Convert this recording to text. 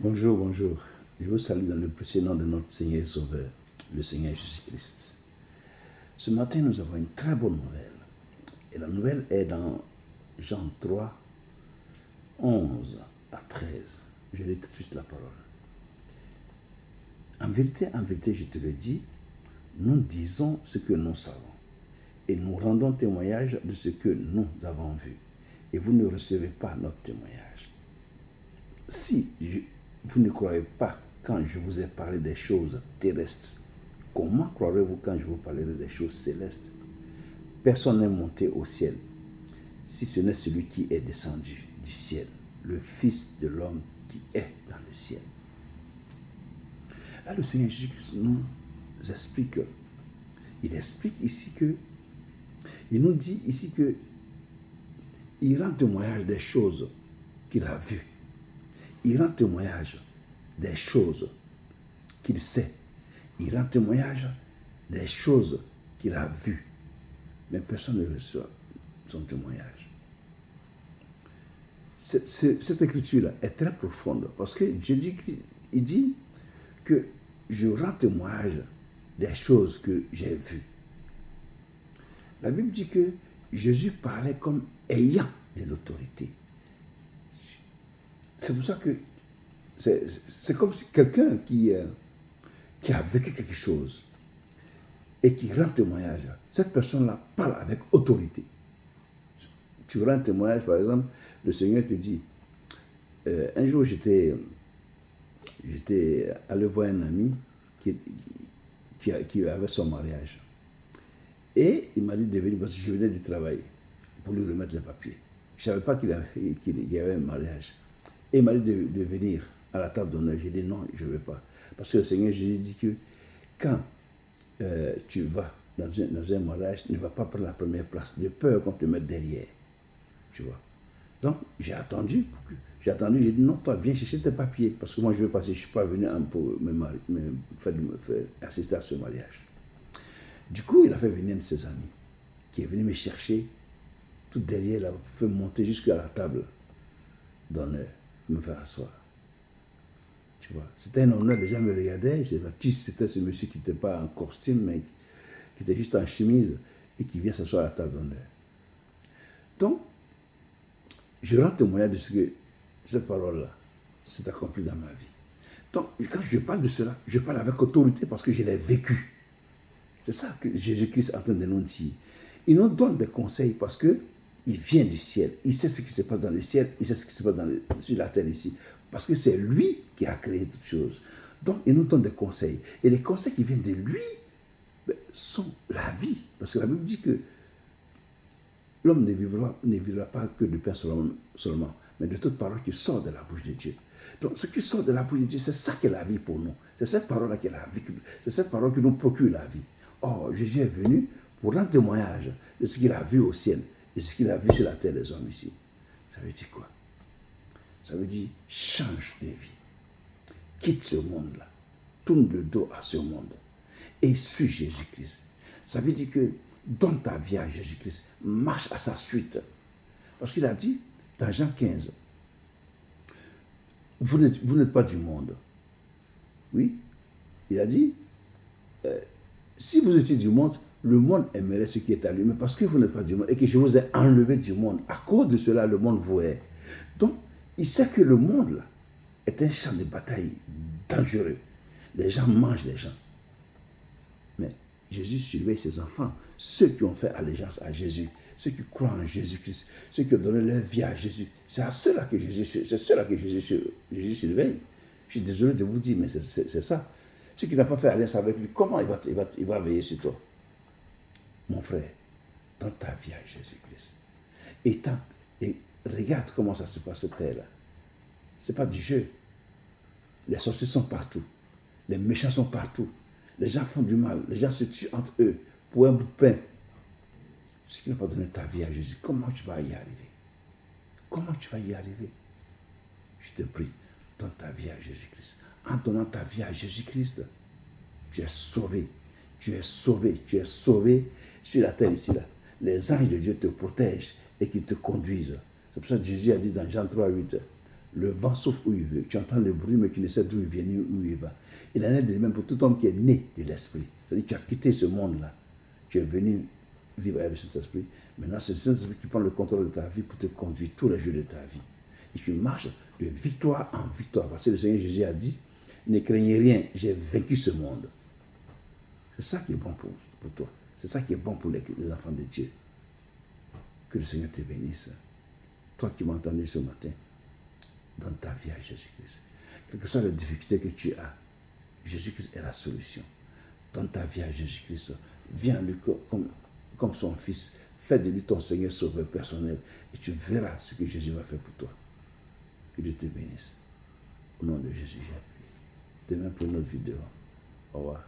Bonjour, bonjour. Je vous salue dans le précieux nom de notre Seigneur et Sauveur, le Seigneur Jésus-Christ. Ce matin, nous avons une très bonne nouvelle. Et la nouvelle est dans Jean 3, 11 à 13. Je lis tout de suite la parole. En vérité, je te le dis, nous disons ce que nous savons. Et nous rendons témoignage de ce que nous avons vu. Et vous ne recevez pas notre témoignage. Si vous ne croyez pas quand je vous ai parlé des choses terrestres, comment croirez-vous quand je vous parlerai des choses célestes? Personne n'est monté au ciel, si ce n'est celui qui est descendu du ciel, le Fils de l'homme qui est dans le ciel. Là, le Seigneur Jésus nous explique, il nous dit ici que il rend témoignage des choses qu'il a vues. Il rend témoignage des choses qu'il sait. Il rend témoignage des choses qu'il a vues. Mais personne ne reçoit son témoignage. Cette écriture-là est très profonde parce que Jésus il dit que je rends témoignage des choses que j'ai vues. La Bible dit que Jésus parlait comme ayant de l'autorité. C'est pour ça que c'est comme si quelqu'un qui a vécu quelque chose et qui rend témoignage, cette personne-là parle avec autorité. Tu rends témoignage, par exemple, le Seigneur te dit, un jour j'étais allé voir un ami qui avait son mariage. Et il m'a dit de venir parce que je venais du travail pour lui remettre les papiers. Je ne savais pas qu'il y avait un mariage. Et il m'a dit de venir à la table d'honneur. J'ai dit non, je ne veux pas. Parce que le Seigneur, je lui ai dit que quand tu vas dans un mariage, ne va pas prendre la première place, de peur qu'on te mette derrière. Tu vois. Donc, j'ai attendu, j'ai dit non, toi, viens chercher tes papiers. Parce que moi, je veux passer, je ne suis pas venu pour me faire assister à ce mariage. Du coup, il a fait venir un de ses amis qui est venu me chercher tout derrière, là, fait monter jusqu'à la table d'honneur, me faire asseoir. Tu vois, c'était un honneur, les gens me regardaient, je ne sais pas qui c'était ce monsieur qui n'était pas en costume, mais qui était juste en chemise et qui vient s'asseoir à la table d'honneur. Donc, je rends témoignage de ce que cette parole-là s'est accomplie dans ma vie. Donc, quand je parle de cela, je parle avec autorité parce que je l'ai vécu. C'est ça que Jésus-Christ est en train de nous dire. Il nous donne des conseils parce qu'il vient du ciel. Il sait ce qui se passe dans le ciel, il sait ce qui se passe sur la terre ici. Parce que c'est lui qui a créé toutes choses. Donc, il nous donne des conseils. Et les conseils qui viennent de lui sont la vie. Parce que la Bible dit que l'homme ne vivra pas que de pain seulement, mais de toute parole qui sort de la bouche de Dieu. Donc, ce qui sort de la bouche de Dieu, c'est ça qui est la vie pour nous. C'est cette parole-là qui est la vie. C'est cette parole qui nous procure la vie. Or, Jésus est venu pour rendre témoignage de ce qu'il a vu au ciel et ce qu'il a vu sur la terre des hommes ici. Ça veut dire quoi? Ça veut dire change de vie. Quitte ce monde-là. Tourne le dos à ce monde. Et suis Jésus-Christ. Ça veut dire que donne ta vie à Jésus-Christ. Marche à sa suite. Parce qu'il a dit dans Jean 15, vous n'êtes pas du monde. Oui. Il a dit, si vous étiez du monde, le monde aimerait ce qui est à lui. Mais parce que vous n'êtes pas du monde et que je vous ai enlevé du monde, à cause de cela, le monde vous hait. Donc, il sait que le monde là, est un champ de bataille dangereux. Les gens mangent les gens. Mais Jésus surveille ses enfants, ceux qui ont fait allégeance à Jésus, ceux qui croient en Jésus-Christ, ceux qui ont donné leur vie à Jésus. C'est à ceux-là que Jésus surveille. Je suis désolé de vous dire, mais c'est ça. Ceux qui n'ont pas fait alliance avec lui, comment il va veiller sur toi? Mon frère, donne ta vie à Jésus-Christ. Et regarde comment ça se passe cette terre-là. Ce n'est pas du jeu. Les sorciers sont partout. Les méchants sont partout. Les gens font du mal. Les gens se tuent entre eux pour un bout de pain. Si tu n'as pas donné ta vie à Jésus, comment tu vas y arriver? Comment tu vas y arriver? Je te prie, donne ta vie à Jésus-Christ. En donnant ta vie à Jésus-Christ, tu es sauvé. Tu es sauvé. Tu es sauvé sur la terre ici. Là. Les anges de Dieu te protègent et qui te conduisent. C'est pour ça que Jésus a dit dans Jean 3, 8, Le vent souffle où il veut. Tu entends le bruit, mais tu ne sais d'où il vient ni où il va. Il en est de même pour tout homme qui est né de l'Esprit. C'est-à-dire que tu as quitté ce monde-là. Tu es venu vivre avec le Saint-Esprit. Maintenant, c'est le Saint-Esprit qui prend le contrôle de ta vie pour te conduire tous les jours de ta vie. Et tu marches de victoire en victoire. Parce que le Seigneur Jésus a dit, ne craignez rien, j'ai vaincu ce monde. C'est ça qui est bon pour toi. C'est ça qui est bon pour les enfants de Dieu. Que le Seigneur te bénisse. Toi qui m'entendais ce matin, donne ta vie à Jésus-Christ. Quelles que soient les difficultés que tu as, Jésus-Christ est la solution. Donne ta vie à Jésus-Christ. Viens à lui comme son fils. Fais de lui ton Seigneur sauveur personnel. Et tu verras ce que Jésus va faire pour toi. Que Dieu te bénisse. Au nom de Jésus, j'ai prié. Demain pour une autre vidéo. Au revoir.